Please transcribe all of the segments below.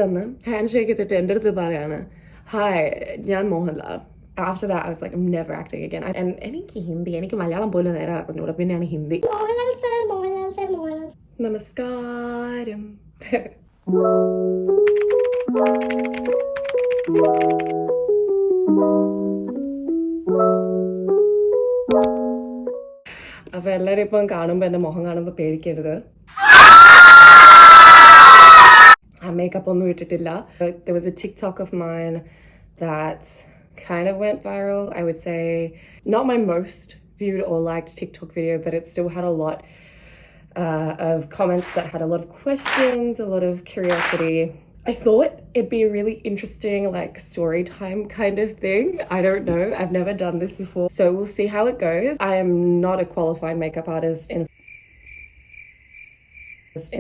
തന്ന് hand shake ചെയ്തിട്ട് എൻ്റെ അടുത്ത് പറയാണ് ഹായ് ഞാൻ Mohanlal. After that, I was like, I'm never acting again. And എനിക്ക് ഹിന്ദി, എനിക്ക് മലയാളം പോലും നേരെ അറിഞ്ഞൂടാ, പിന്നെയാണ് ഹിന്ദി. നമസ്കാരം. അപ്പൊ എല്ലാവരും ഇപ്പം കാണുമ്പോൾ എൻ്റെ മുഖം കാണുമ്പോൾ പേടിക്കരുത്. ആ മേക്കപ്പ് ഒന്നും ഇട്ടിട്ടില്ല. There was a TikTok of mine that kind of went viral. I would say not my most viewed or liked TikTok video, but it still had a lot of comments that had a lot of questions, a lot of curiosity. I thought it'd be a really interesting like story time kind of thing. I don't know, I've never done this before, so we'll see how it goes. I am not a qualified makeup artist.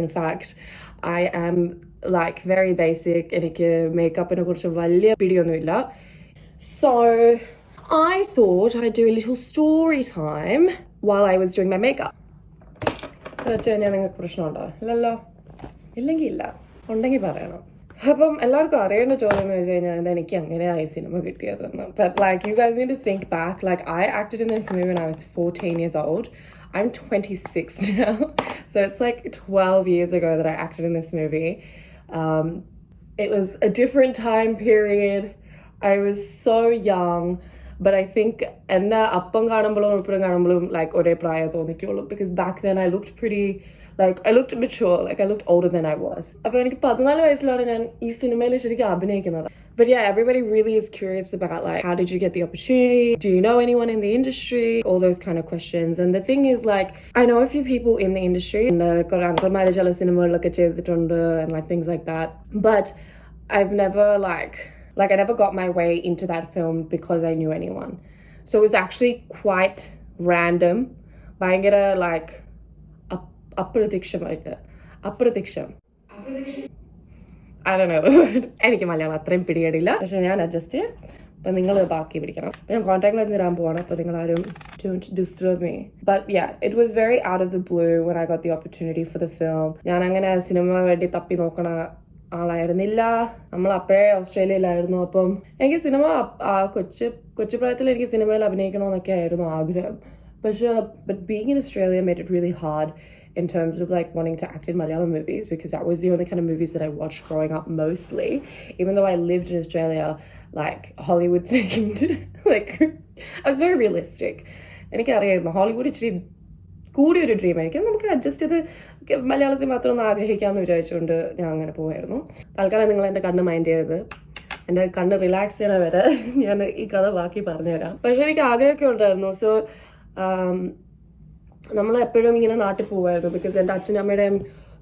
In fact, I am like very basic. എനിക്ക് മേക്കപ്പിനെ കുറിച്ച് വലിയ പിടിയൊന്നുമില്ല. So I thought I'd do a little story time while I was doing my makeup. വെച്ച് കഴിഞ്ഞാൽ നിങ്ങൾക്ക് പ്രശ്നമുണ്ടോ? ഇല്ലല്ലോ. ഇല്ലെങ്കിൽ ഇല്ല, ഉണ്ടെങ്കിൽ പറയണം. അപ്പം എല്ലാവർക്കും അറിയേണ്ട ചോദ്യം എന്ന് വെച്ച് കഴിഞ്ഞാൽ എന്താ എനിക്ക് അങ്ങനെയായി cinema കിട്ടിയതെന്ന്. But like you guys need to think back. Like I acted in this movie when I was 14 years old. I'm 26 now. So it's like 12 years ago that I acted in this movie. It was a different time period. I was so young, but I think എന്നെ അപ്പം കാണുമ്പോഴും ഇപ്പോഴും കാണുമ്പോഴും like ഒരേ പ്രായം തോന്നിക്കുള്ളൂ, because back then I looked pretty like I looked mature, like I looked older than I was. അപ്പോൾ എനിക്ക് 14 വയസ്സിലാണ് ഞാൻ ഈ സിനിമയിൽ ശരിക്കും അഭിനയിക്കുന്നത്. But yeah, everybody really is curious about like how did you get the opportunity? Do you know anyone in the industry? All those kind of questions. And the thing is like I know a few people in the industry and കുറേ ചില സിനിമകളിലൊക്കെ ചെയ്തിട്ടുണ്ട് and like things like that. But I've never like I never got my way into that film because I knew anyone. So it was actually quite random. ഭയങ്കര like അപ്രതീക്ഷിതമായിട്ട് I don't know the word. എനിക്ക് മലയാളം അത്രയും പിടികടില്ല, പക്ഷെ ഞാൻ adjust ചെയ്യാം. അപ്പം നിങ്ങൾ ബാക്കി പിടിക്കണം. ഞാൻ കോൺടാക്റ്റിൽ തരാൻ പോവാണ്, അപ്പോൾ നിങ്ങളാരും don't disturb me. But yeah, it was very out of the blue when I got the opportunity for the film. ഞാൻ അങ്ങനെ സിനിമ വേണ്ടി തപ്പി നോക്കണ ആളായിരുന്നില്ല. നമ്മൾ അപ്പോഴേ ഓസ്ട്രേലിയയിലായിരുന്നു. അപ്പം എനിക്ക് സിനിമ കൊച്ചു പ്രായത്തിൽ എനിക്ക് സിനിമയിൽ അഭിനയിക്കണമെന്നൊക്കെ ആയിരുന്നു ആഗ്രഹം. പക്ഷെ but being in Australia made it really hard in terms of like wanting to act in Malayalam movies, because that was the only kind of movies that I watched growing up mostly. Even though I lived in Australia, like Hollywood seemed like I was very realistic. എനിക്കറിയായിരുന്നു Hollywood ഇച്ചിരി കൂടിയൊരു dream ആയിരിക്കും, നമുക്ക് adjust ചെയ്ത് മലയാളത്തിൽ മാത്രം ഒന്ന് ആഗ്രഹിക്കാമെന്ന് വിചാരിച്ചുകൊണ്ട് ഞാൻ അങ്ങനെ പോവായിരുന്നു. തൽക്കാലം നിങ്ങൾ എൻ്റെ കണ്ണ് മൈൻഡ് ചെയ്തത്, എൻ്റെ കണ്ണ് റിലാക്സ് ചെയ്യണ വരെ ഞാൻ ഈ കഥ ബാക്കി പറഞ്ഞുതരാം. പക്ഷെ എനിക്ക് ആഗ്രഹമൊക്കെ ഉണ്ടായിരുന്നു. സോ നമ്മൾ എപ്പോഴും ഇങ്ങനെ നാട്ടിൽ പോകുമായിരുന്നു, ബിക്കോസ് എൻ്റെ അച്ഛനും അമ്മയുടെയും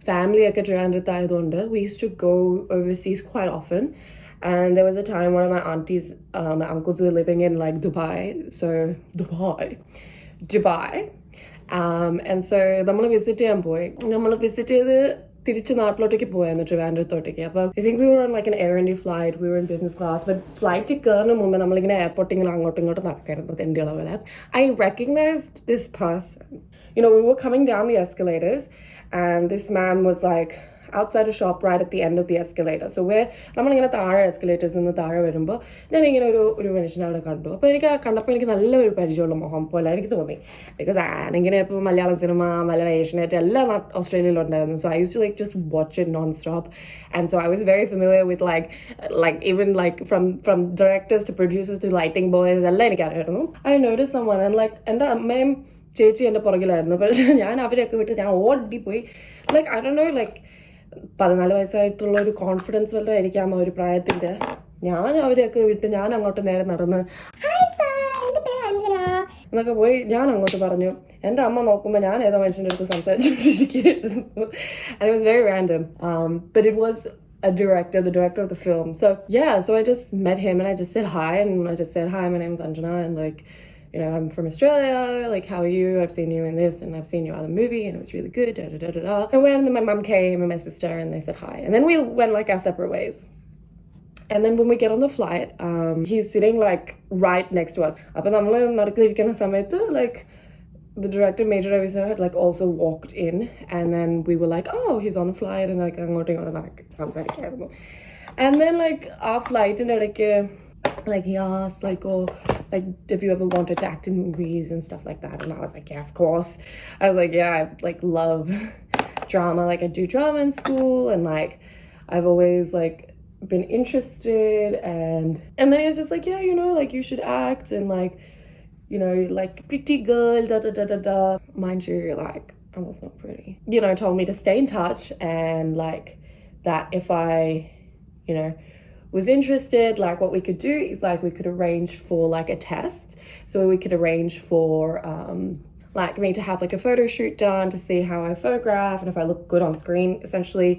ഫാമിലിയൊക്കെ ട്രിവാൻഡ്രത്തായതുകൊണ്ട് we used to go overseas quite often. And there was a time one of my aunties, my uncles were living in like Dubai. And so നമ്മൾ വിസിറ്റ് ചെയ്യാൻ പോയി. നമ്മൾ വിസിറ്റ് ചെയ്ത് തിരിച്ച് നാട്ടിലോട്ടേക്ക് പോയായിരുന്നു, ട്രിവാൻഡ്രത്തോട്ടേക്ക്. അപ്പം I think we were on like an Air India flight. We were in business class. But flight കയറുന്ന മുമ്പ് നമ്മളിങ്ങനെ എയർപോർട്ടിൽ ഇങ്ങനെ അങ്ങോട്ടും ഇങ്ങോട്ടും നടക്കായിരുന്നു തെണ്ടികളെ പോലെ. I recognized this person. You know, we were coming down the escalators and this man was like outside a shop right at the end of the escalator. So നമ്മളിങ്ങനെ താഴെ എസ്കലേറ്റേഴ്സിൽ നിന്ന് താഴെ വരുമ്പോൾ ഞാനിങ്ങനെ ഒരു മനുഷ്യനെ അവിടെ കണ്ടു. അപ്പോൾ എനിക്ക് കണ്ടപ്പോൾ എനിക്ക് നല്ലൊരു പരിചയമുള്ള മുഖം പോലെ എനിക്ക് തോന്നി, ബിക്കോസ് ഞാനിങ്ങനെ ഇപ്പോൾ മലയാളം സിനിമ, മലയാളം ഏഷ്യനെറ്റ് എല്ലാം ഓസ്ട്രേലിയയിലുണ്ടായിരുന്നു. So I used to like just watch it non-stop, and so I was very familiar with like even like from directors to producers to lighting boys എല്ലാം എനിക്കറിയായിരുന്നു. I noticed someone and like എൻ്റെ അമ്മയും ചേച്ചി എൻ്റെ പുറകിലായിരുന്നു. പക്ഷേ ഞാൻ അവരെയൊക്കെ വിട്ട് ഞാൻ ഓടിപ്പോയി. like I don't know, like 14 വയസ്സായിട്ടുള്ള ഒരു കോൺഫിഡൻസ് വല്ലതും ആയിരിക്കാം ആ ഒരു പ്രായത്തിൻ്റെ. ഞാൻ അവരെയൊക്കെ വിട്ട് ഞാൻ അങ്ങോട്ട് നേരെ നടന്ന് എന്നൊക്കെ പോയി ഞാൻ അങ്ങോട്ട് പറഞ്ഞു. എൻ്റെ അമ്മ നോക്കുമ്പോൾ ഞാൻ ഏതോ മനുഷ്യൻ്റെ അടുത്ത് സംസാരിച്ചുകൊണ്ടിരിക്കുകയായിരുന്നു. And it was very random. But it was the director of the film. So yeah, so I just met him and I just said hi, and I just said, hi, my name is Anjana, and like, you know, I'm from Australia, like, how are you? I've seen you in this, and I've seen your other movie, and it was really good, da-da-da-da-da. And when my mum came and my sister, and they said hi. And then we went, like, our separate ways. And then when we get on the flight, he's sitting, like, right next to us. Appo nammal nadakirikkunna samayathu, like, the director, Major Ravi sir, had like also walked in, and then we were like, oh, he's on a flight, and like സംസാരിക്കായിരുന്നു. And then like our flight in like he asked like, oh, like if you ever wanted to act in movies and stuff like that, and I was like, yeah, of course. I was like, yeah, I like love drama, like I do drama in school, and like I've always like been interested, and then he was just like, yeah, you know, like you should act, and like, you know, like pretty girl, da da da da da. Mind you, like I was not pretty. You know, told me to stay in touch, and like that if I, you know, was interested, like what we could do is like we could arrange for like a test. So we could arrange for like me to have like a photo shoot done to see how I photograph and if I look good on screen, essentially,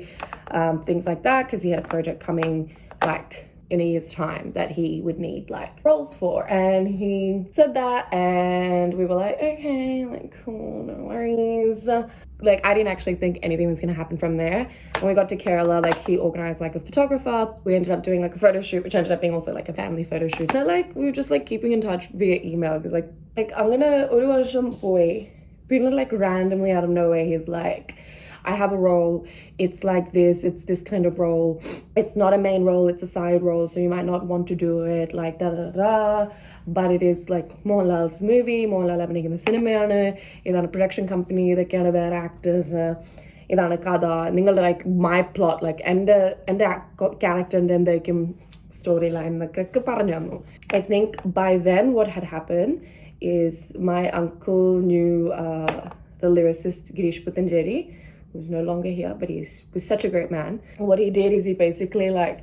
things like that, because he had a project coming like in a year's time that he would need like roles for, and he said that, and we were like, okay, like cool, no worries. Like I didn't actually think anything was gonna happen from there. When we got to Kerala, like he organized like a photographer. We ended up doing like a photo shoot, which ended up being also like a family photo shoot. So like we were just like keeping in touch via email, because like I'm gonna oru varsham poi people like randomly out of nowhere he's like, I have a role, it's like this, it's this kind of role, it's not a main role, it's a side role, so you might not want to do it, like da da da, but it is like Mohanlal's movie, Mohanlal അഭിനയിക്കുന്ന സിനിമയാണ്, ഇതാണ് production company, ഇതൊക്കെയാണ് വേറെ actors, ഇതാണ് കഥ, നിങ്ങളുടെ like my plot, like എൻ്റെ ക്യാരക്ടറിൻ്റെ എന്തായിരിക്കും സ്റ്റോറി ലൈൻ എന്നൊക്കെ പറഞ്ഞു തന്നു. I think by then what had happened is my uncle knew the lyricist Girish Puthanjeri, who's no longer here, but was such a great man. What he did is he basically like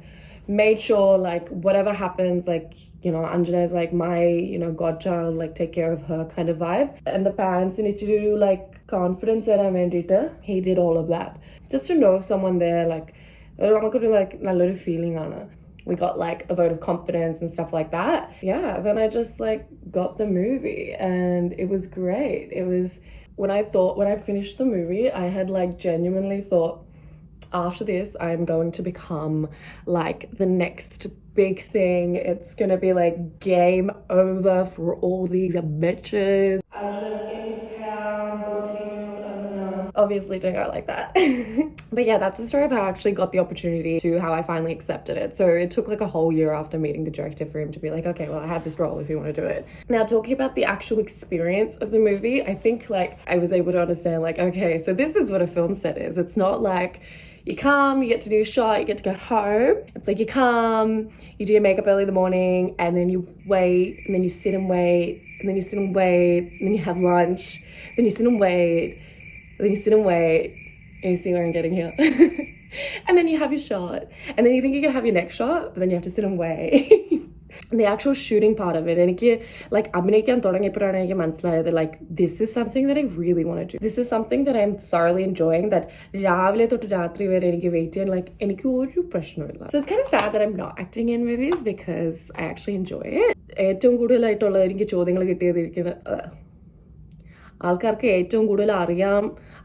made sure like whatever happens, like, you know, Anjana is like my, you know, godchild, like take care of her kind of vibe, and the parents need to do like confidence that he did all of that just to know someone there, like like nallori feeling on her. We got like a vote of confidence and stuff like that. Yeah, then I just like got the movie, and it was great. It was when I finished the movie, I had like genuinely thought, after this I'm going to become like the next big thing. It's gonna be like game over for all these bitches. I'll just inhale, continue, and obviously didn't go like that. But yeah, that's the story of how I actually got the opportunity, to how I finally accepted it. So it took like a whole year after meeting the director for him to be like, okay, well, I have this role if you want to do it. Now, talking about the actual experience of the movie, I think like I was able to understand like, okay, so this is what a film set is. It's not like you come, you get to do a shot, you get to go home. It's like you come, you do your makeup early in the morning, and then you wait, and then you sit and wait, and then you sit and wait, and then you have lunch, then you sit and wait, and then you sit and wait, and you see where I'm getting here. And then you have your shot, and then you think you're gonna have your next shot, but then you have to sit and wait. And the actual shooting part of it, എനിക്ക് like അഭിനയിക്കാൻ തുടങ്ങിയപ്പോഴാണ് എനിക്ക് മനസ്സിലായത് like this is something that I really want to do. This is something that I'm thoroughly enjoying, that രാവിലെ തൊട്ട് രാത്രി വരെ എനിക്ക് വെയിറ്റ് ചെയ്യാൻ like എനിക്ക് ഒരു പ്രശ്നമില്ല. So it's kind of sad that I'm not acting in movies because I actually enjoy it. ഏറ്റവും കൂടുതലായിട്ടുള്ള എനിക്ക് ചോദ്യങ്ങൾ കിട്ടിയതിരിക്കുന്ന ആൾക്കാർക്ക് ഏറ്റവും കൂടുതൽ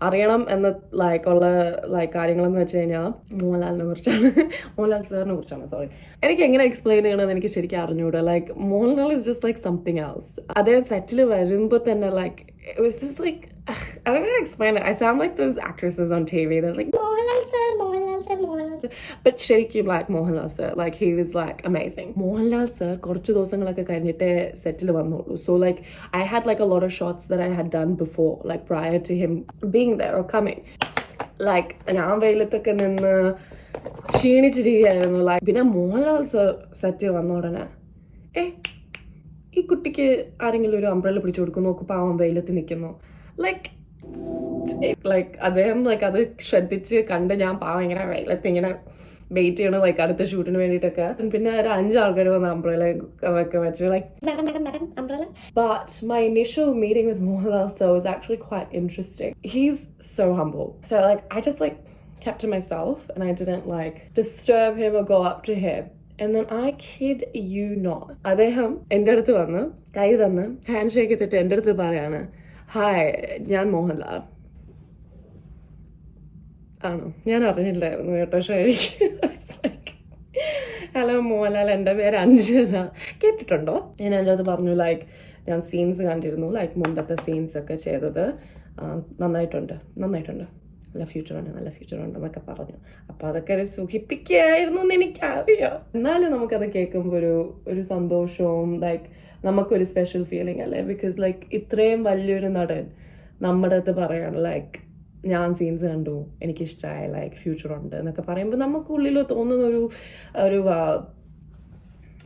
അറിയണം എന്ന് ലൈക്ക് ഉള്ള ലൈക്ക് കാര്യങ്ങളെന്ന് വെച്ച് കഴിഞ്ഞാൽ മോഹൻലാലിനെ കുറിച്ചാണ്, മോഹൻലാൽ സാറിനെ കുറിച്ചാണ്. സോറി, എനിക്ക് എങ്ങനെ എക്സ്പ്ലെയിൻ ചെയ്യണമെന്ന് എനിക്ക് ശരിക്കും അറിഞ്ഞൂടാ. Like Mohanlal is just like something else. അദ്ദേഹം സെറ്റിൽ വരുമ്പോൾ തന്നെ like it was just like I don't know how to explain it. I sound like those actresses on TV. They're like Mohanlal sir, Mohanlal sir, Mohanlal sir. But ശരിക്കും like Mohanlal sir, like he was like amazing. Mohanlal sir കുറച്ച് ദിവസങ്ങളൊക്കെ കഴിഞ്ഞിട്ട് സെറ്റിൽ വന്നോളൂ. So like I had like a lot of shots that I had done before, like prior to him being there or coming. Like ഞാൻ വെയിലത്തൊക്കെ നിന്ന് ക്ഷീണിച്ചിരിക്കുകയായിരുന്നു. Like പിന്നെ Mohanlal sir സെറ്റിൽ വന്ന ഉടനെ ഈ കുട്ടിക്ക് ആരെങ്കിലും ഒരു അംബ്രല്ല പിടിച്ചു കൊടുക്കും, നോക്ക് പാവം വെയിലത്ത് നിൽക്കുന്നു. ലൈക്ക് അദ്ദേഹം ലൈക്ക് അത് ശ്രദ്ധിച്ച് കണ്ട് ഞാൻ പാവം ഇങ്ങനെ വെയിലത്ത് ഇങ്ങനെ വെയിറ്റ് ചെയ്യണം ലൈക്ക് അടുത്ത ഷൂട്ടിന് വേണ്ടിയിട്ടൊക്കെ. പിന്നെ ഒരു 5 ആൾക്കാർ വന്ന് അംബ്രല്ല ഒക്കെ വെച്ച് like. But my initial meeting with Mohanlal sir was actually quite interesting. He's so humble. So like I just like kept to myself and I didn't like disturb him or go up to him. And then I kid you not, അദ്ദേഹം എൻ്റെ അടുത്ത് വന്ന് കൈ തന്ന് hand shake ചെയ്തിട്ട് എൻ്റെ അടുത്ത് പറയാണ്, ഹായ് ഞാൻ മോഹൻലാൽ. ആണോ, ഞാൻ അറിഞ്ഞില്ലായിരുന്നു കേട്ടോ. ഹലോ മോഹൻലാൽ, എൻ്റെ പേര് അഞ്ജന, കേട്ടിട്ടുണ്ടോ? ഞാൻ എൻ്റെ അടുത്ത് പറഞ്ഞു ലൈക്ക് ഞാൻ സീൻസ് കണ്ടിരുന്നു, ലൈക്ക് മുമ്പത്തെ സീൻസ് ഒക്കെ ചെയ്തത്. നന്നായിട്ടുണ്ട്, നല്ല ഫ്യൂച്ചറുണ്ട് എന്നൊക്കെ പറഞ്ഞു. അപ്പോൾ അതൊക്കെ ഒരു സുഖിപ്പിക്കുകയായിരുന്നു എന്ന് എനിക്കറിയാം. എന്നാലും നമുക്കത് കേൾക്കുമ്പോൾ ഒരു സന്തോഷവും ലൈക്ക് നമുക്കൊരു സ്പെഷ്യൽ ഫീലിംഗ് അല്ലേ. ബിക്കോസ് ലൈക്ക് ഇത്രയും വലിയൊരു നടൻ നമ്മുടെ അടുത്ത് പറയാണ് ലൈക്ക് ഞാൻ സീൻസ് കണ്ടു, എനിക്കിഷ്ടമായി, ലൈക്ക് ഫ്യൂച്ചറുണ്ട് എന്നൊക്കെ പറയുമ്പോൾ നമുക്കുള്ളിൽ തോന്നുന്ന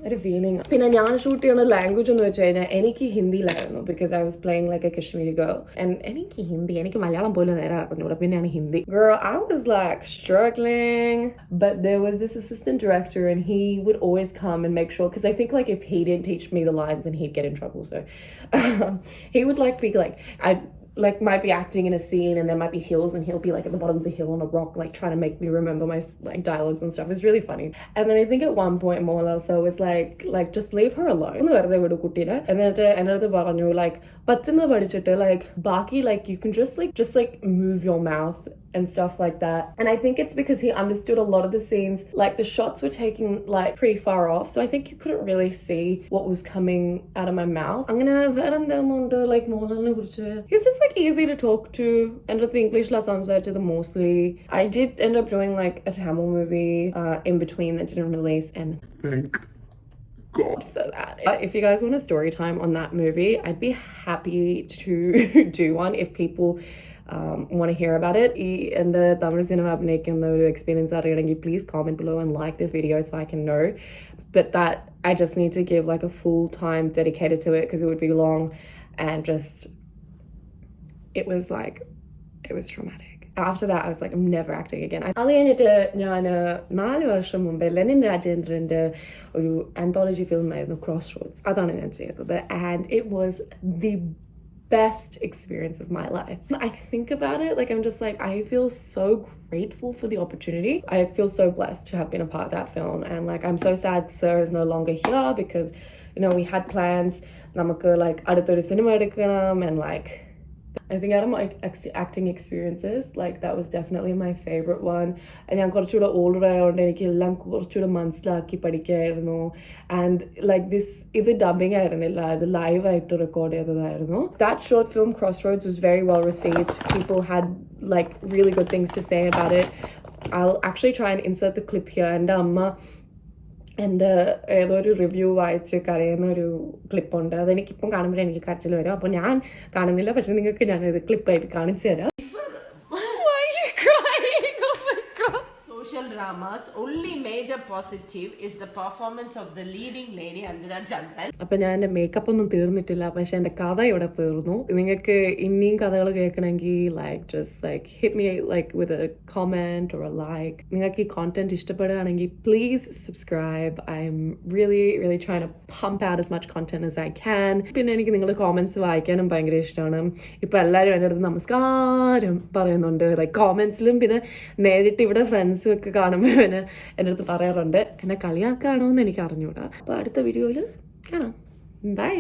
ഒരു ഫീലിംഗ്. പിന്നെ ഞാൻ ഷൂട്ട് ചെയ്യുന്ന ലാംഗ്വേജ് എന്ന് വെച്ച് കഴിഞ്ഞാൽ എനിക്ക് ഹിന്ദിയിലായിരുന്നു. Because I was playing like a Kashmiri girl. And എനിക്ക് മലയാളം പോലും നേരെ അറിഞ്ഞൂടെ, പിന്നെയാണ് Hindi. Girl, I was like struggling, but there was this assistant director and he would always come and make sure, because I think like if he didn't teach me the lines then he'd get in trouble. So he would like be like, I like might be acting in a scene and there might be hills and he'll be like at the bottom of the hill on a rock like trying to make me remember my like dialogues and stuff. It's really funny. And then I think at one point Mola also was like just leave her alone. And then another പറഞ്ഞു like പറ്റുന്ന പഠിച്ചിട്ട് like ബാക്കി like you can just like move your mouth and stuff like that. And I think it's because he understood a lot of the scenes, like the shots were taken like pretty far off, so I think you couldn't really see what was coming out of my mouth. അങ്ങനെ വേറെ എന്തെന്നുണ്ട് like മോഹൻലാലിനെ കുറിച്ച്. He's just like easy to talk to. And with the English lessons I did mostly. I did end up doing like a Tamil movie in between that didn't release, and thank God for that. If you guys want a story time on that movie, I'd be happy to do one if people want to hear about it. And the Tamil cinema abhinayikkunna oru experience ariyanengil please comment below and like this video so I can know. But that I just need to give like a full time dedicated to it because it would be long, and just it was traumatic. After that I was like I'm never acting again. അത് കഴിഞ്ഞിട്ട് ഞാൻ 4 വർഷം മുമ്പ് Lenin രാജേന്ദ്രൻ്റെ ഒരു anthology film ആയിരുന്നു cross roads. അതാണ് ഞാൻ ചെയ്തത്. And it was the best experience of my life. I think about it like I'm just like I feel so grateful for the opportunity. I feel so blessed to have been a part of that film, and like I'm so sad Sir is no longer here because you know we had plans നമുക്ക് like അടുത്തൊരു cinema എടുക്കണം, and like I think out of my acting experiences like that was definitely my favorite one. And ഞാൻ കുറച്ചുകൂടെ older ആയതുകൊണ്ട് എനിക്ക് എല്ലാം കുറച്ചുകൂടെ മനസ്സിലാക്കി പഠിക്കായിരുന്നു. And like ഇത് ഡബിങ് ആയിരുന്നില്ല, ഇത് ലൈവ് ആയിട്ട് റെക്കോർഡ് ചെയ്തതായിരുന്നു. That short film Crossroads was very well received. People had like really good things to say about it. I'll actually try and insert the clip here. എൻ്റെ അമ്മ എൻ്റെ ഏതൊരു review വായിച്ച് കരയുന്ന ഒരു ക്ലിപ്പുണ്ട്. അതെനിക്കിപ്പം കാണുമ്പോൾ എനിക്ക് കരച്ചിൽ വരും. അപ്പോൾ ഞാൻ കാണുന്നില്ല, പക്ഷെ നിങ്ങൾക്ക് ഞാനത് ക്ലിപ്പായിട്ട് കാണിച്ചു തരാം. Social dramas, only major positive is the performance of the leading lady Anjana Chandan. അപ്പം ഞാൻ എൻ്റെ മേക്കപ്പ് ഒന്നും തീർന്നിട്ടില്ല, പക്ഷെ എൻ്റെ കഥ ഇവിടെ തീർന്നു. നിങ്ങൾക്ക് ഇനിയും കഥകൾ കേൾക്കണമെങ്കിൽ like just like hit me like with a comment or a like. നിങ്ങൾക്ക് ഈ കോണ്ടന്റ് ഇഷ്ടപ്പെടുകയാണെങ്കിൽ please subscribe. I'm really trying to pump out as much content as I can. പിന്നെ എനിക്ക് നിങ്ങളുടെ കോമെന്റ്സ് വായിക്കാനും ഭയങ്കര ഇഷ്ടമാണ്. ഇപ്പം എല്ലാവരും എൻ്റെ അടുത്ത് നമസ്കാരം പറയുന്നുണ്ട് ലൈക്ക് കോമെന്റ്സിലും. പിന്നെ നേരിട്ട് ഇവിടെ ഫ്രണ്ട്സ് ഒക്കെ കാണുമ്പോൾ എൻ്റെ അടുത്ത് പറയാറുണ്ട്. എന്നെ കളിയാക്കാണോ എന്ന് എനിക്ക് അറിഞ്ഞൂടാ. അപ്പോൾ അടുത്ത വീഡിയോയിൽ കാണാം. ബൈ.